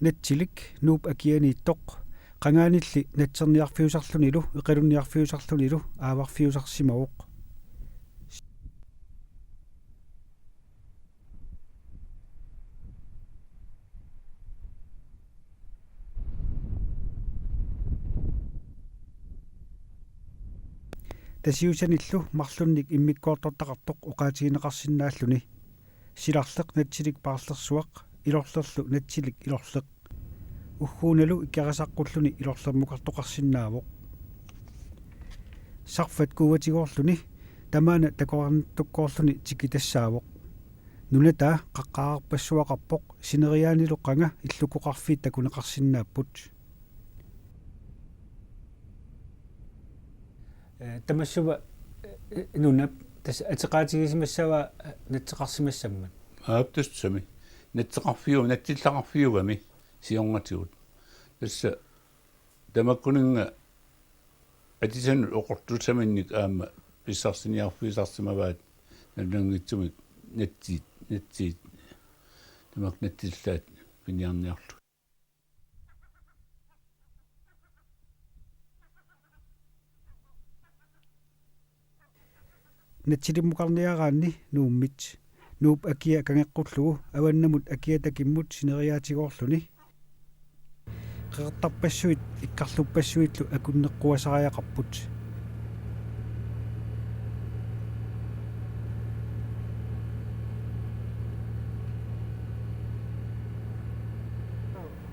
nattilik nuup akianiittoq qangaanilli natserniarfiusarlunilu iqalunniarfiusarlunilu aavarfiusarsimavuq tasiusanillu marlunnik immikkuartortaqartoq uqaatigineqarsinnaalluni silarleq natsilik paarlersuaq ilorlerlu natsilik ilorleq ugguunalu ikkarasaqqulluni ilorlermukartoqarsinnaavuq sarfat kuuatigorluni tamaana takoarnittukkoorluni tikitassaavuq nunataa qaqqaarpassuaqarpoq sineriaaniluqqanga illukuqarfiit takuneqarsinnaapпут тамассува нунап тас атеқаатигисимассава натсеқарсимассаммат ааптассами натсеқарфиу натсиллақарфиугами сиорнатигут тасса тамаккунинга атисанут оқортутсаминник аама писсарсиниарфиисарсимаваат налунгитсумик натсиит тамак натсиллаат пиниарниарлу natsilimmuqarniaraanni nuummit nuup akia kangeqqullugu avannamut akia takimmut sineriaatigorluni qeqertarpassuit ikkarluppassuitlu akunneqquasariaqarput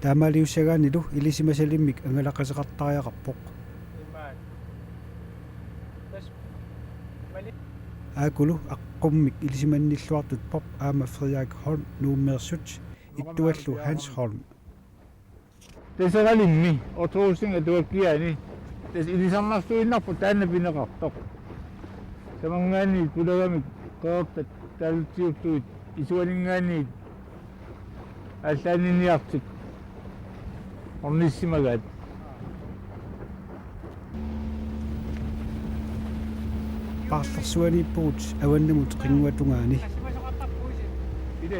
taamaliussagaanilu ilisimasalimmik angalaqaseqartariaqarpoq aakulu aqqumik ilisimanniluartut pop aama Frederik Holm nuummeersut ittuallu Hans Holm tesagalingmi otuusinga tuakkiani tes ilisarnartuinnarpu taanna pineqartoq tamangaani kulagamik qoortat talutsiuttuit isuaningaani allaaninniartik ornissimagaat paarlersuaniippugut avannamut qinguatungaani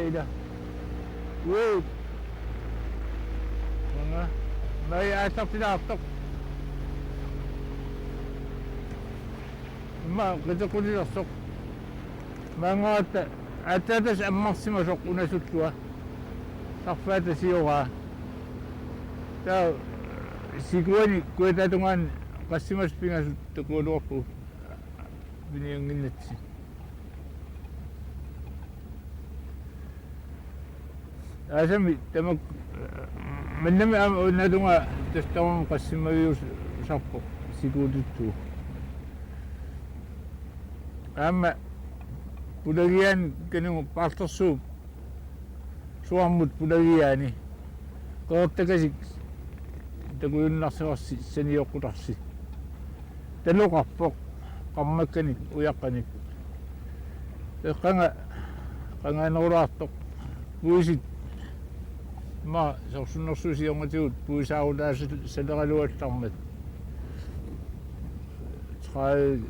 ida woo manga mai aataqtilaartoq ma qitaqulilersoq mangaata atatas ammarsimasoq unasullua sarfaata siuraa taa sikuani kuetatungaan qassimas pingasut takuuluorpu binianginnatsi asami tamak mannami nadunga tastamam qassimavius sarpo sikuututtu amma pulagian kanu paartersuup suarmut pulagiani qoortakasik takuyunnarsimarsi sanioqqutarsi taluqarpoq qammakkanik uyaqqanik qangaaneraartoq puisit ma sorsunnersusiornatigut puisaarulaas saleraluallarmat trai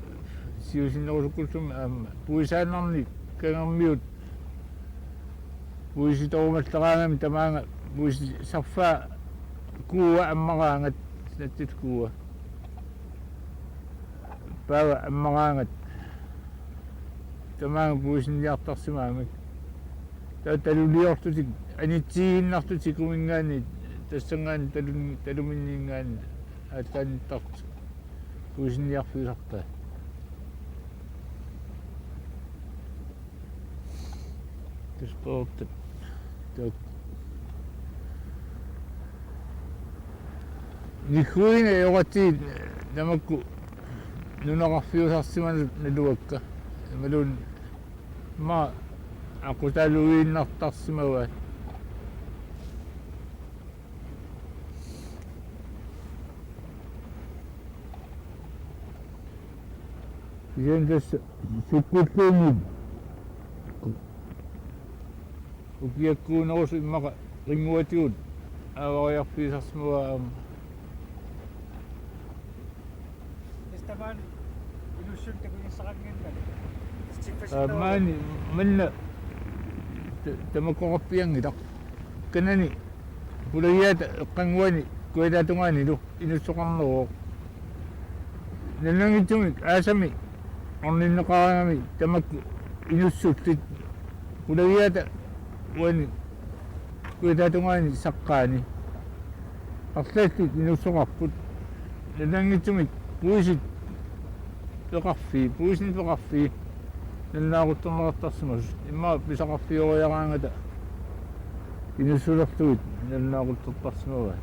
siusinnerusukkulsum aamma puisaannarnik kangermiut puisitorumalteraangami tamaanga puisi sarfaa kuua ammaraangat natsit kuua paaga ammaraangat tamaanga puisinniartarsimaamik taluliortutik anitsiginnartutik kumingaani tassangaani taluminniingaani aatkaanittart puisinniarfiusartaa tasqoortat taak nikkuina yoqatiin namakku nunaqarfiusarsimanut naluakka malun ma aqutaluinnartarsimavaat yentas sukkulluumut ukiakkuunerusu immaqa qinguatigut aavariarfiisarsimava tamaan ilussun takunisaqanginnat maani manna tamakoqappiangitaq kanani pulagiat qangwani kuidatungani lu inussoqarneruq nannangitsumik aasami orninneqarangami tamakku inussuttit pulagiata uani kuidatungani saqqaani арлаатти инуссоқарпут нанангитсумик пуисит пеқарфи пуисни пеқарфи наннаагутторнеқартарсимас имма писақарфиориараангата инуссулертуит наннаагуттортарсимава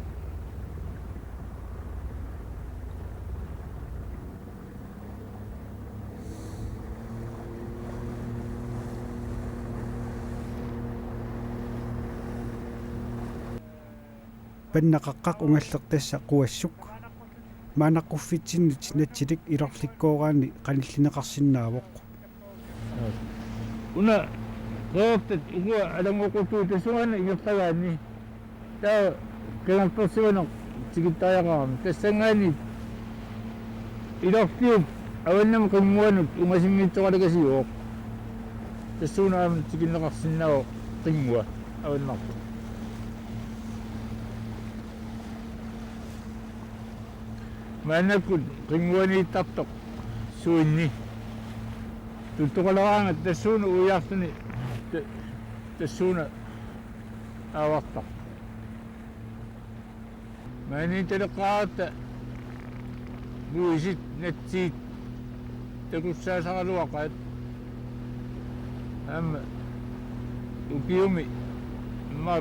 паннақаққақ унгаллертасса қуассук маанаққуффитсиннит натсилик илорликкоогаани қаниллинеқарсинаавоқ уна роортат угуа алангоқутуу тасуана игертагаани таа кенарторсивана тигиттаяақарами тассангаани илортиуп аваннам қиммуанут унгасингитсоқалагасиуоқ тассуунаам тигиннеқарсинаавоқ қиммуа аваннарпу маанаккут qimmuaniittарtoq suinni tuttuqalaraanga tassuuna uiartuni tassuuna aavartaq maani teleqqaaratta buisit natsiit takussaasaraluaqaat amma ukiumi ma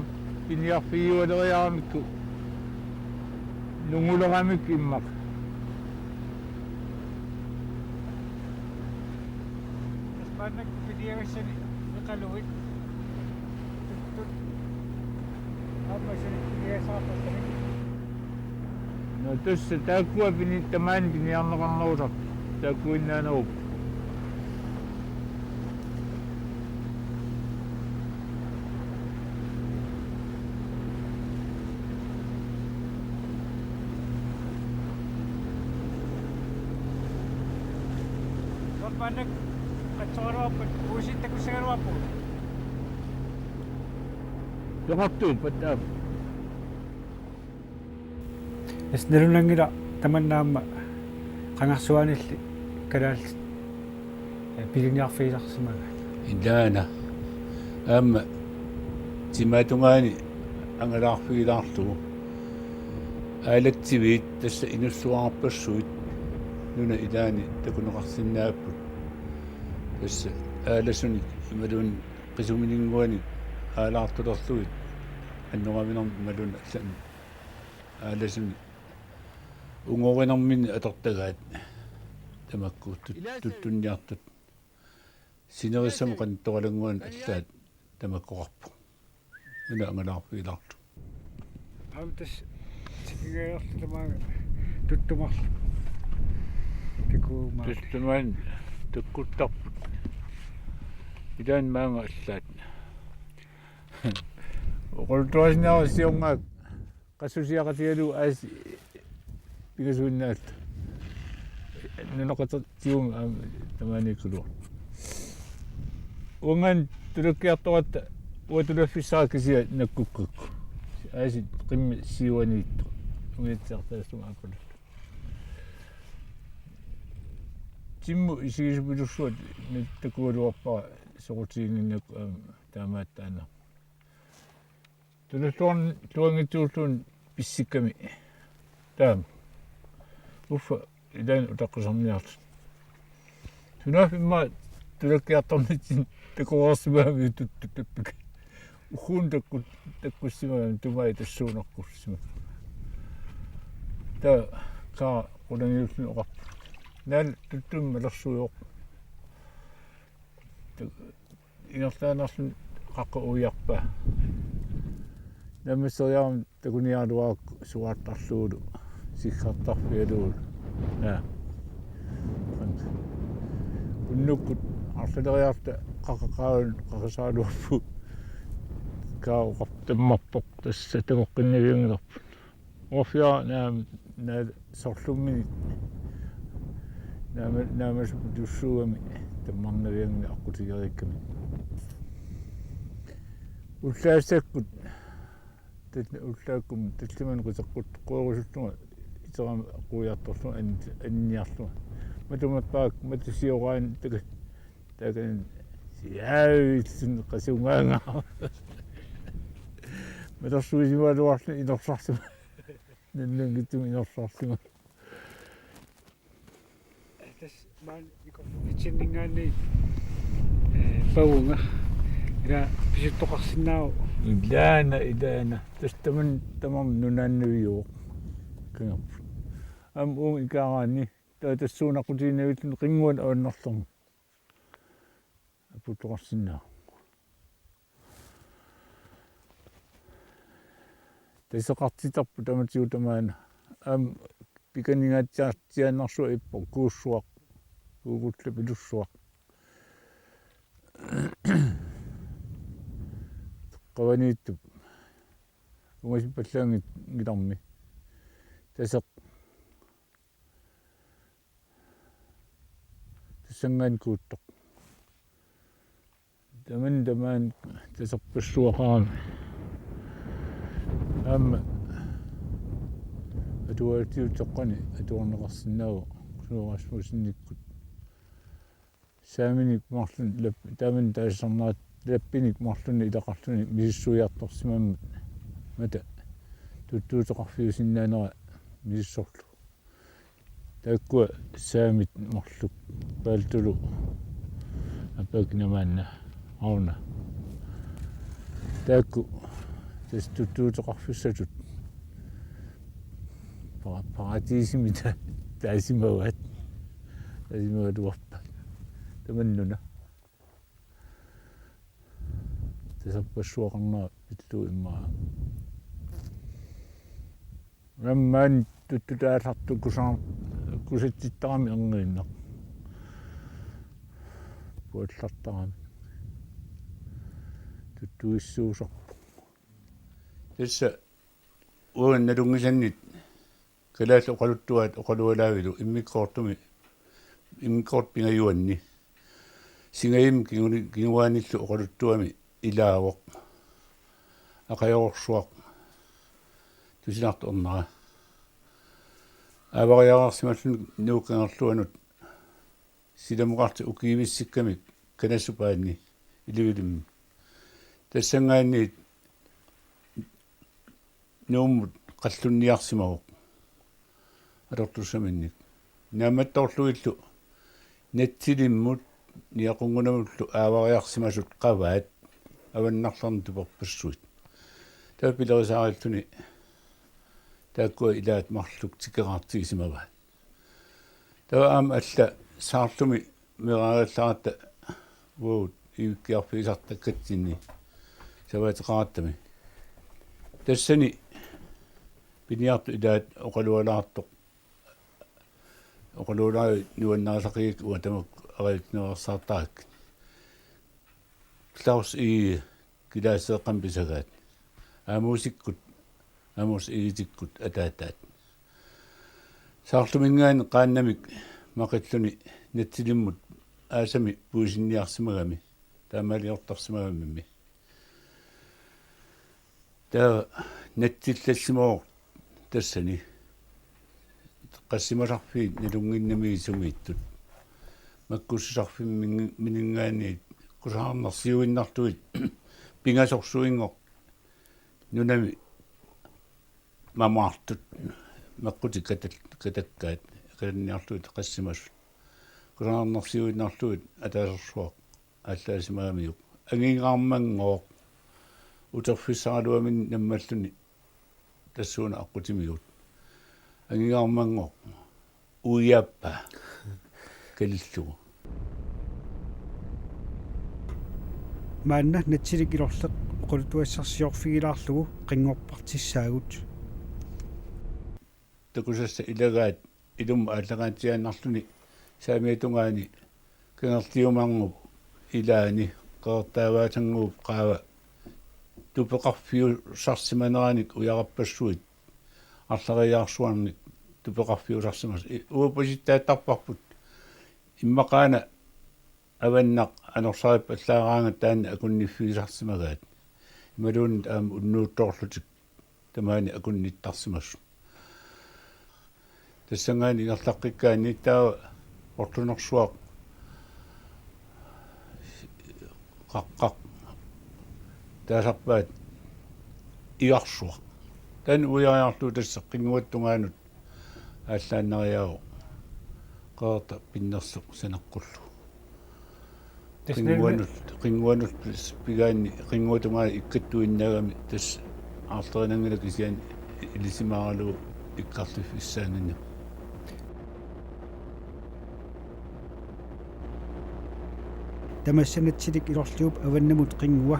piniarfiualeriaramikku nunguleramik immaq Panak pediawasan nakaluit. Tut. Apa sih biasa apa sih? no tussa taakkua pini tamaan piniarneqarnerutak taakkuinnaanarup Panak atsorapan, usit ako sa garwapo. peqartuu pattaap Nalunangila tamannaamma qangarsuanilli kalaalli piliniarfiilarsimaga. Indaana amma timatungaani angalaarfiilaarlu aalatsiviit tassa inussuarpassuit nuna ilaani takuneqarsinnaaput tassa aalasuni imalun qisumininguani aalaartulerluit annoraminarm malun allan aalasuni ungorinermin atortagaat tamakku tuttunniartut sinerissam qantoralanguan allaat tamakkoqarpu nuna angalaarfiilaarlu Amtas sikigaerli tamaga tuttumarlu. Tikuma. tustumaan takkuttarput ilaan maanga allaat oqultuasinaarsiungaak qassusiaqatigalu aas pikasuunnaat nuneqatertium tamaanikulu ungan tulukkiartoratta uatulaffissaakisia nakkukkukku aasit qimmi siuaniittu ungitsiartaassunga appalut timmu isigisupilursuat takualuarpara soqutiinginnak taamaattaana tululluarn luangitsuulluun pissikkami taam uffa ilaan utaqqisarniartu tunaafimma tulakkiartornitsin takuarsimaami tuttutappik uhuun takkussimaami tumai tassuunerqussima taa kaa qulangiullun oqarpu naal tuttumma lersuuyoq ingertaanarlun qaqqa uiarpaa наммиссериарам такуниаалуаак суааттарлуулу сиккартарфиалуул уннуккут арлалериарта qaqaqaun qaqasaaluarpu kaaqartammarpoq tassa tagoqqinnaviungilerpu orfia naam sorlummini naamas tussuami tammarnaviangni aqutigerikkami ullaasakkut уллааккум таллиман qisaqqutt querusuttunga iterama quiartorlu anniarlu матумаппаак матусиораан така такан яавитсун qasuungaanga матарсуисималуарли инерсарлума наннангиттум инерсарлума тас маан икорфитсиннингаани пауунга ила писуттоқарсинаау илаана тастаман тамам нунааннавиуо кангап ам уун икаараани таатассуунақутиинавиттун қингуан ааннарлэрму апутоқарсинаа тасеқартитарпу таматиутамаана ам пиканигаатсаартианнарсуа иппо кууссуақ куугутла пилуссуақ qavaniittup ungasippallaangit ngilarmi taseq tassangaan kuuttoq tamaan taserpassuaqaami aamma atuartiutteqqani atuorneqarsinnaagu suuqasmuusinnikkut saaminik marlun taaman taasarnaat lappinik marlunni ilaqarluni misissuiartorsimammat mata tuttuuteqarfiusinnaanera misissorlu taakkua saamit marluk paaltulu appaaknamaanna auna taakku tas tuttuuteqarfussatut paratiisimita taasimaluarpa tamannuna tasapassuaqarnaa pitlu immaa rammaan tuttutaasartu kusatittarami erngerinneq puallartarami tuttuissuusarpu tassa uannalungisannit kalaalla oqaluttuat oqalualaavilu immikkoort pingajuanni singayim kinguaanillu oqaluttuami ilaavoq aqajorsuaq tusinartu ornara avariaqarsimallun nuukangerluanut silamuqarti ukiivissikkamik kanassupaanni ilivilimmi tassangaanniit nuummut qallunniarsimaguq alortussaminnik naammattorluillu natsilimmut niaqungunamullu aavariarsimasut qavaat avannarlarni tuperpassuit taapilerisaarilluni taakkua ilaat marluk tikeraartigisimavaat tava aam alla saarlumi meraagallaaratta vuut ivikkiarfiisartakkatsinni savaatiqarattami tassani piniartu ilaat oqalualaartoq oqaluulaa nuannaasaqiik uatamak aritnersaartaak Klaus i kilaaseeqqampisagaat aamuusikkut aamus iitikkut ataataat saarlumingaani qaannamik maqilluni natsilimmut aasami puusinniarsimagami taamaliortarsimagami taa natsillalsimooq tassani qassimasarfi nalunginnamiisumiittut makkussarfi miningaaniit kusaarnarsiuinnartuit pingasorsuingoq nunami mamaartut maqquti katakkaat qalanniartuit qassimasut kusaarnarsiuinnartuit ataasersuaq ааllaасимаамиук агингаармангооқ утерфиссаралуамин наммаллуни тассууна аққутимиут агингаармангооқ уяппа калиллугу маанна натсилик илорлеқ qultuassarsiorfigilаарlugu qinngorpartissaagut такусасса илагаат илум ааллагаатсиааннарлуни саамиатунгаани кангертиумаарнуп илаани qeertaavaatangguup qaava tupeqarfiu sarsimaneranik ujarapassuit арлариаарсуарник tupeqarfiusarsimas uupasittaattarparput иммақаана аваннақ анерсарип аллаараанга таана акунниффигисарсимагаат ималуунит аама уннуутторлутик тамаани акунниттарсимас тассангаани ингерлаққиккаани таа ортунерсуақ қаққақ таасарпаат иарсуақ тан уяариарлу тасса қингуаттунгаанут ааллааннариао qaata pinnersuq sanaqqullу qinguanut pigaanni qinguutungaa ikkattuinnagami tas aarterinangila kisian ilisimaaralugu ikkarlu issaanganna тамассанатсилик илорлууп аваннамут qinngua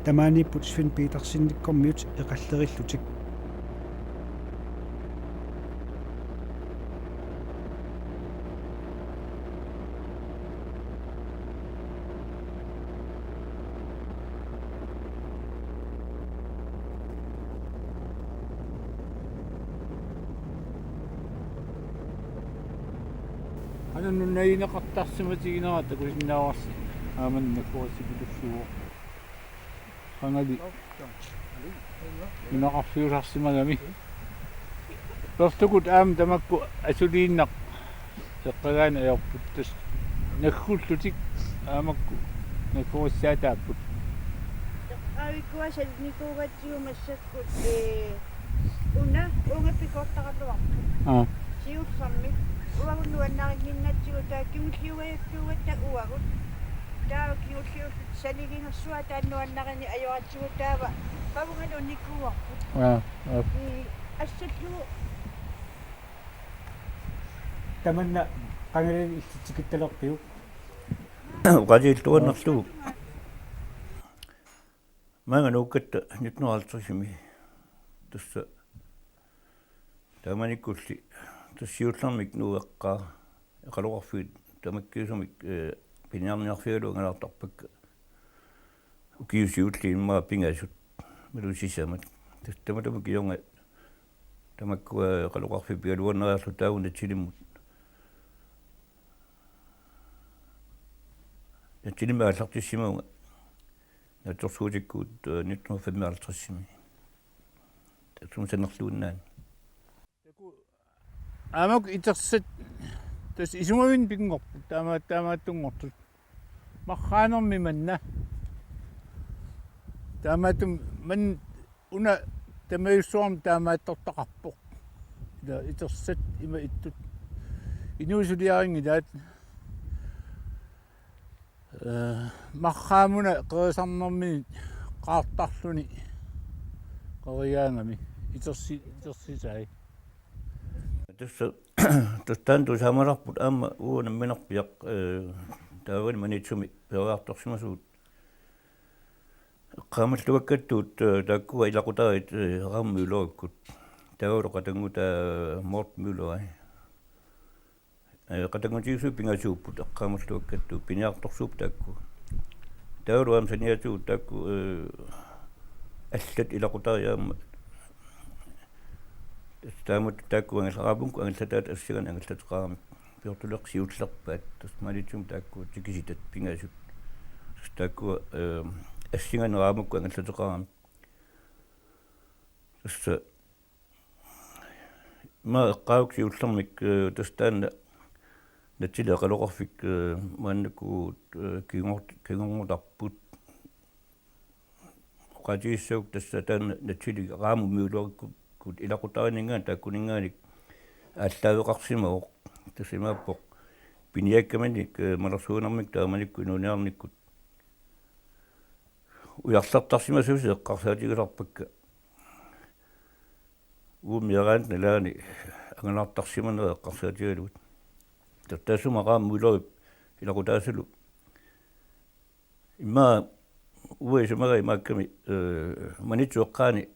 тамаанииппут Свен Петерсинниккормиут эқаллериллутик ануннаинеқартарсиматигинерата кусиннааварси ааманнаккуассипилуссуо канади минақарфиуларсимагами пертукут аам тамакку асулииннақ сеққагаана аёрпут тас наггуллутик аамакку наккуассаатааппут авикуасал никуугатсиумассаккут уна унгаппикортаралуарпу сиулсарми уагуннуаннаригиннатсигу тааккимуллиугаяккуугатта уагут таава киуллиу салигинерсуа тааннуаннарини ажоратсигу таава павугану никууарпут ассаллу таманна qangalin иллитсикитталерпиу qaliilluannarlugu maanganuukkatta 1950 tussa taamanikkulli tassiullarmik nuueqqaa eqaluarfiit tamakkiusumik piniarniarfialu ngalaartarpakka ukiusiulli immaa pingasut malusisamat tastamatama kionga tamakkua eqaluarfi pialuanneriarlu taunatilimmut natilimaa allartissimaunga natorsuutikkuut 1955 tatsum sanerluunnaani аамак итерсат тас исумавин пингорпут таамааттунгортут мархаанерми манна таамаатум ман уна тамаюссуарм таамааттортақарпоқ да итерсат има иттут инуусулиаринги таат мархаамуна қерисарнэрми qaartarluni qeriaangami itersitai tussaan tusaamalarput aamma uunamminerpiaq taavani manitsumi peoriartorsimasuut qaamallugakkattut taakkua ilaqutarit raammiuloikkut tauluqatanguta Mort Müller qatanguutiisu pingasuupput qaamallugakkattut piniartorsuup taakku tauluam saniatuut taakku аллат илақутариаама таамут тааккуангаллараапунку ангаллатаат ассиган ангаллатеқарами пиортулеқсиуллерпаат тасмалитсум таакку тикиситат пингасут таакку ассиганераамукку ангаллатеқарами тасса ма эққауксиуллермик тастаанна натилеқалоқарфик мааннакуут кигонгортарпут qatiissuk tassa tan natili raamu miulorikku kut ilaqutaaningaan taakkuningaanik ааllaавеқарсимаоқ тассимааппоқ пиниаккаманик малерсуунармик тааманикку инуниарниккут уярлартарсимасуси эққарсаатигаларпакка уумиараант налаани ангалаартарсиманера эққарсаатигалут таттаасумараам мулорип илақутаасалу имма уэсмага имакками манитсуэққаани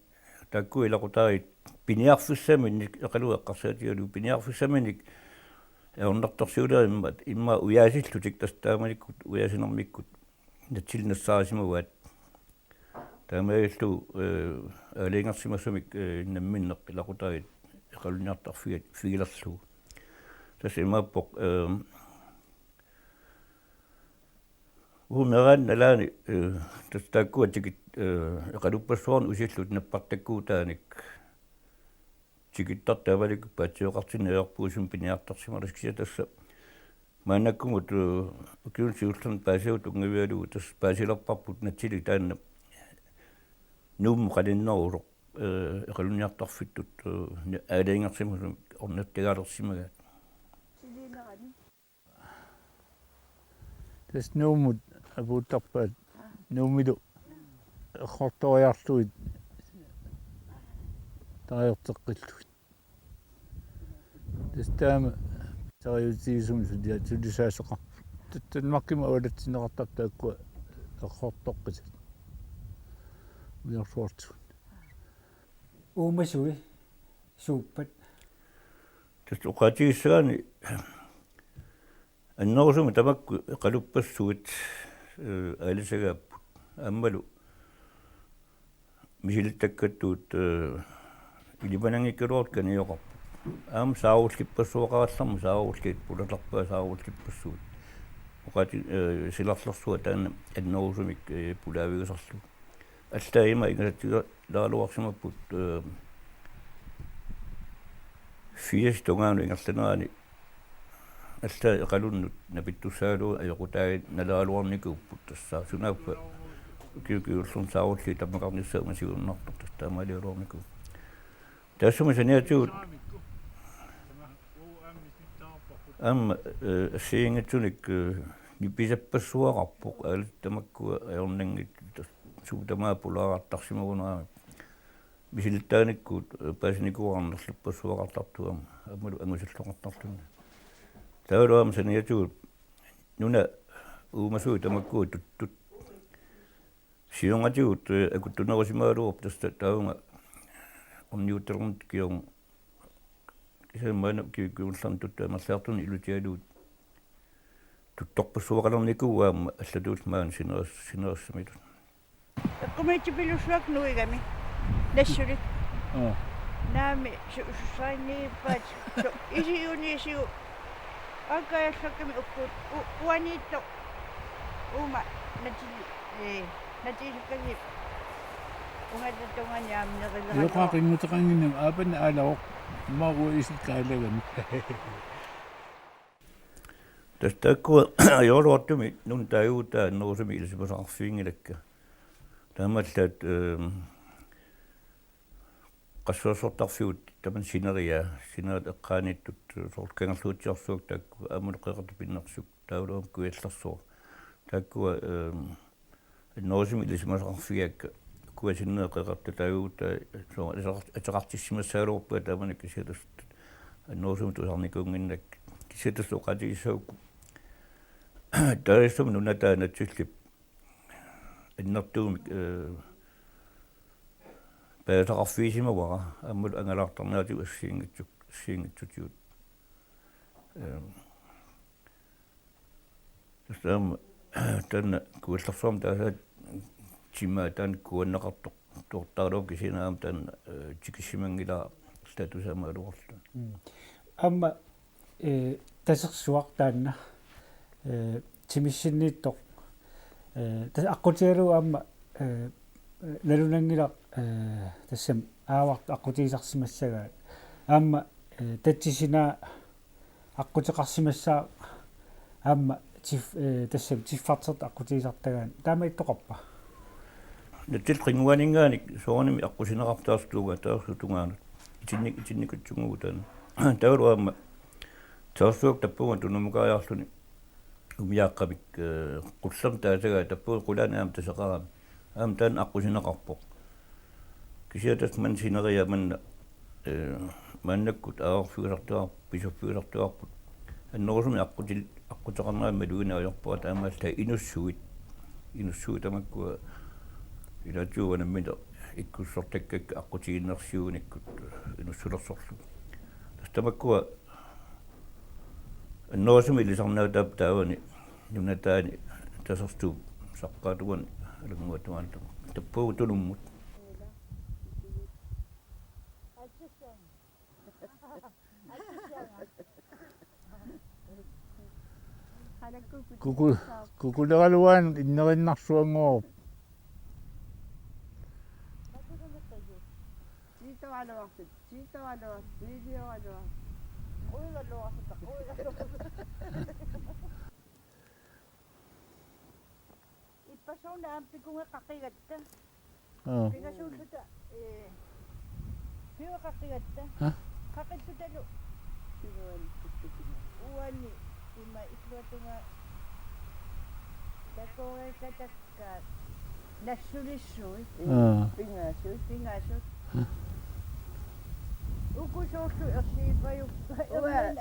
такку илақутаит пиниарфуссаминник эқалуэққарсаатигалу пиниарфуссаминник эорнартарсуулериммат имма уяасиллутик тастааманиккут уяасинэрмиккут натсилнассаарисимаваат таамаиллу алингерсимассумик намминнеқ илақутаит эқалуниартарфиат фигилерлу тас имааппоқ umeran nalani tastakkuatikit eqaluppassуарни усиллут наппартаккуутааник тикиттартавалик паатсиоқартинеерпуусум пиниартарсималас кися тасса маанаккугут укиунсиуллерн паасиут унгавиалугу тас паасилерпарпут натсили таанна нуум қалиннерусоқ эқалуниартарфиттут аалиингерсимасум орнаттагаалерсимагаат тэс нуумут абуутарпаат нуумилу эхорториарлуит тариортеққиллуит тэс таама сариутиисум судиа тулисаасоқар таттанмаркима авалатсинеқартар тааккуа эхортоққисат уярсуарту уумасуи сууппат тас оқатигиссаани аннерусума тамакку эқалуппассуит аалисагааппут аммалу мисилиттаккаттуут илипанангиккалуарт каниоқарпут аам саауллиппассуақаралларму саауллит пулаларпаа саауллиппассуут оқати силарлэрсуа таана аннерусумик пулаавигасарлу аллаима ингасаттига лаалуарсимаппут фиес тонгаану ингерланерани алла эқалуннут напиттуссаалу аёқутааги налаалуарникууппут тассаа сунааппа киукиуллун саулли таммақарниссаама сигуннартор таамаалиулуарнику тассума саниатуут ам сиингатсуник ниписаппассуақарпоқ аалаттамаккуа аёрнангит суутамаа пулаарартарсимагунаами мисилиттааниккуут паасиникуарнерлуппассуақартартуама аммалу ангусиллоқартарлунна таалуам саниатуут нуна уумасуи тамаккуут туттут сиунгатиут акуттунерусимаалууп таста таунга онниуттернут кион кисэммана киуккуулларн туттаамерлаартуни илутиалуут тутторпассуақалерникууаама аллатуут маан синерассамилу эққумаатипилуссуак нуигами нассулит наами сусайниппаат исиунисиу акааллакками уккут уаниитто ума натили натилуккаги унгататунгани аамнерилера иоқаақингутеқангиннам аапан аалаоқ мауа исиккаалагами тастакку аёлуартуми нун тааюута нуусами илсимасаарфиингилакка таамаллаат qassoosortarfiut taman sineria sinerat eqqaanittut soorkangерлуутсиарсуак таакку аамулеқеқарту пиннерсук таулуам куялларсуу тааккуа нуусами илсимасаарфиакка куасиннеэқеқарту тааюута соо атеқартиссимассаалуорпуа тааманик кисилус нуусами тусарникунгиннак кисилус оқатигиссаук тариссум нунатаа натсиллип иннертуумик паатақарфиисимавара аммул ангалаартарнаатиу ассиингитсутиут тастаама танна куалларсуам таасаат тима тан куаннеқартоқ туортаалуам кисинаам тан тикиссимангила статусамаалуорлу амма тасерсуақ таанна тимиссиннииттоқ тас аққутиалу амма налунангила тассам ааварт аққутиисарсимассагаа аама татсисина аққутеқарсимассаа аама тиф тассам тиффартерт аққутиисартагаан таама иттоқарпа натил қингуанинганик сооними аққусинеқартаастууга таасутунгаанут итинникутсугуу таана таулуаама таасуок таппунга тунумукааяарлуни умиааққамик қуллам таасагаа таппуи қулаанаам тасеқарам аам таан аққусинеқарпоқ кисиатас ман синериа манна маннаккут аарфигулартуар писуффигулартуарпут аннерусуми аққутеқарнаама луинаажорпуа таамаалта инуссуит тамаккуа илатуунаммита иккуссортаккак аққутигиннерсиуниккут инуссулерсорлу тастамаккуа аннерусуми лисарнаа таавани нунатаани тасерстуу саққаатуган алангуатуаанту таппуу тулуммут Kukulegaluan innerinnarsuangorp. Ipasona ampikunga kaqigatta. Ah. Pingasuuta piwa kaqigatta. Huh? Kaqitsutalu. Uani ima isluatunga takoe katakka nassulissuit. Ah. Pingasut. Ukusoorlu ersiipaju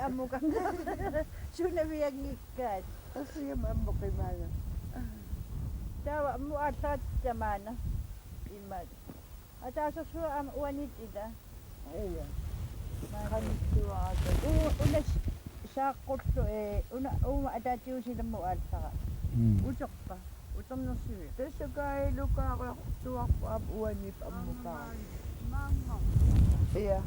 ammukanga. Sunaviangikkaat. Asiam ammuqimaaga. Tawa ammu aatlaattamana. Imad. Ataasasua am uanit ida. Iya. Qanittuaata. Una saaqqullu uma ataatiusilammu aallaqa. Utoqpa. Utornersivi. Tasakailukaaqortuarpu am uanip ammukaa. Iya.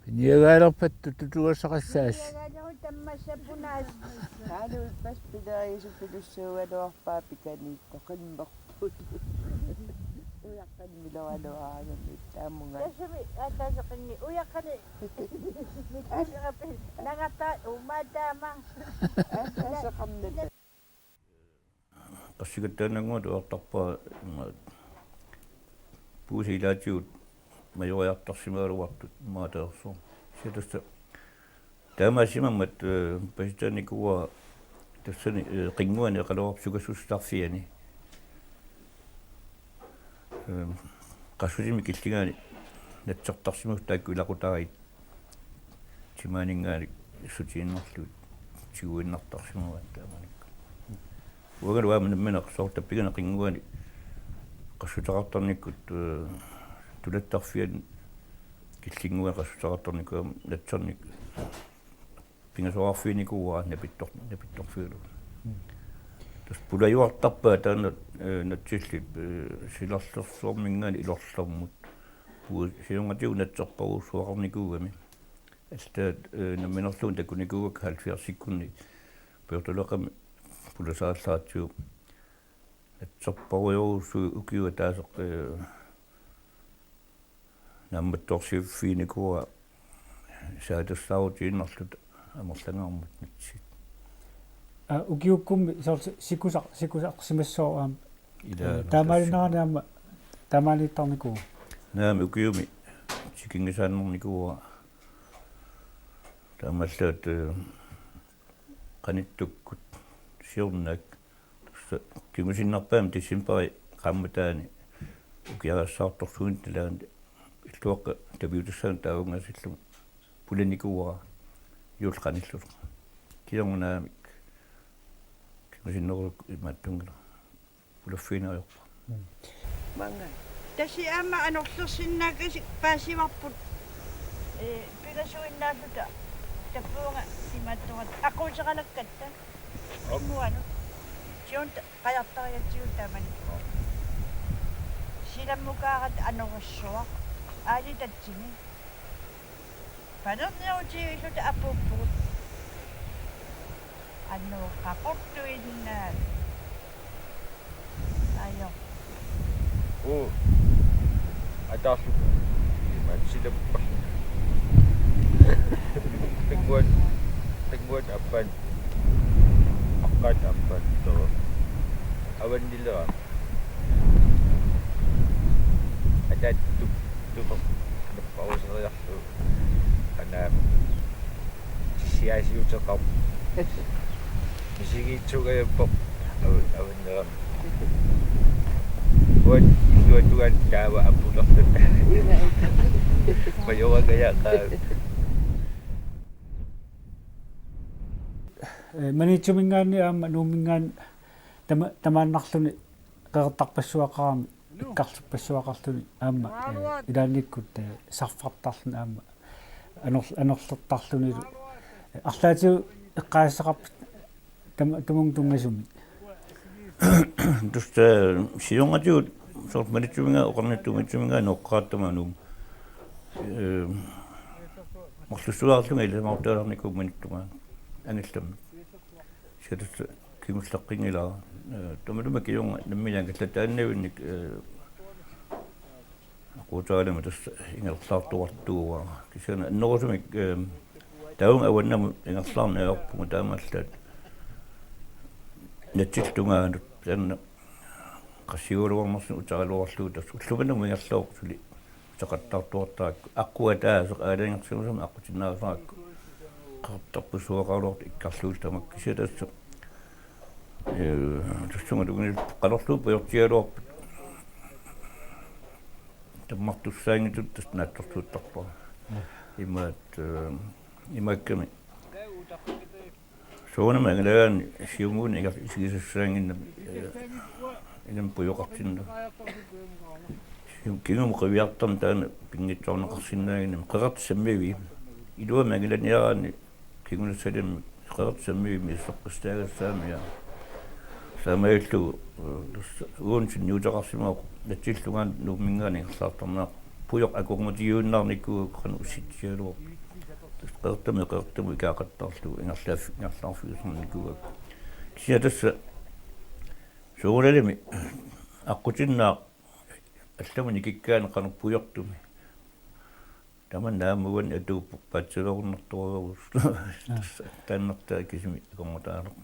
Niegaalerpat tutugassaqassaas. Yagalu tammassapunaas. Alu pas pidaisupilussualuarpaa pikaniitto qimmerput. Uyaqqan milawaluaagami taamunga. Tasami ataasaqinni uyaqqani. Nangata umaataama. Asaqamnata. qassigattaananguat uartarpaa puusilaatiut majoriartarsimaaluartut maateersuum sitasta taamaasimammat pasitaanikuwa tassani qinguani qaluarpsugassustarfiani qassusimi killingaani natsertarsimut taakku ilaqutarit timaaningaani sutiinnerlut tiguinnartarsimuat taamanik uagalu aamanammineq soortappigana qinguani qassutaqartarnikkut tulattarfian killinguan qassutaqartarnikku natsernik pingasoarfiinikuwa napittorfiulu tas pulajuartarpaa taana natsillit silarlersuormingaani ilorlarmut puu siungatiu natserparuussuaqarnikuugami аллаат наминерлуун такуникуугак 70-сиккунни пеортолеқами пуласааллаатсуу атсерпаруйоруссуу укиуа таасеқ намматторсиуффиникуа саатассаарутииннарлут амерлангааммат натсит ukiukkummi sikusaqsimassoo aam ила таамаалинаанаама таамаалиттарникуу наами укиуми сикингисааннэрникуа таамаллаат qanittуkkut siornaak кимусиннарпаам тиссимпари qammatаани укиагассаартэрсуун талаан иллуаққа табиутассаан таагунгасиллу пуланикуара юулқаниллу киорнаами кимусиннерулук имааттунгила пулаффинариорпа Manga. Tasi ama anorlersinnaakasi paasimarput pilasuinnaasuta tappuunga imaattumat aquuseqalakkatta umuanu siun qajartariatsiun taamanikku silammukaarat anorassuaq aali tatsini panerniutiisuta apuppugut annu qaqortuinnaat ayo Atasu sila penguat apan akan apan so awan dila ada tu ada paus lah tu karena siasi ucap mesti juga ya pop awan dila buat tuan jawa apulah bayawa gaya ka манитсумингаани аама нуумингаан тамааннарлуни qeqertarpassuaqarami ikkarlupassuaqarluni aama ilaannikkut sarfartarlun aama anorlertarlunilu арлаатиу эққаассақарпит тамун туннасуми туста сиунгатиут сорт манитсуминга оқарнаттумитсуминга ноққааттамаанум марлуссуаарлунга илимаортааларникуумманиттунгаа ангиллам сиатас кимуллаққингилаа томалума киунга наммилян каллатааннавинник aqutaалама тас ингерлаартуартууа кисана аннерусумик таун аваннаму ингерлаарниарпугу таамааллаат натсиллунгаанут таанна qassiuluarmarsu utaqaluarluu tas ullumanum ingerlooqsuli utaqattaartuartaak aquataasaq aalangерсимусама aqutinnaarsaakku qartarpusuaqaruort ikkarluul tamak kisiatassa tussunga tugunil qalorluu pajortialuarput tammartussaangitut tas naattortuuttarpaa imakkami soonama angalaani siumuun isigisassaanginna inam puyoqartinna kingum qiviartam taana pingitsorneqarsinnaaginem qeqartissammivi iluama angilaniaraani kingunassalim qeqartissammivi issoqqistaagassaami ya samaillu uunsin niutaqarsimaaq natsillugaan nuummingaani ersaartarnaaq puyoq akungutiuunnaarnikku qan ussitsialuaq qeqartamu ikaaqattarlu ingerlaarfiusernikuak kisiatassa suuralimi aqutinnaa алламани киккаани кануппуйортуми таманнаамуган атууппаатсилорнэрторуус тааннэртаа кисими акоммутаалеқ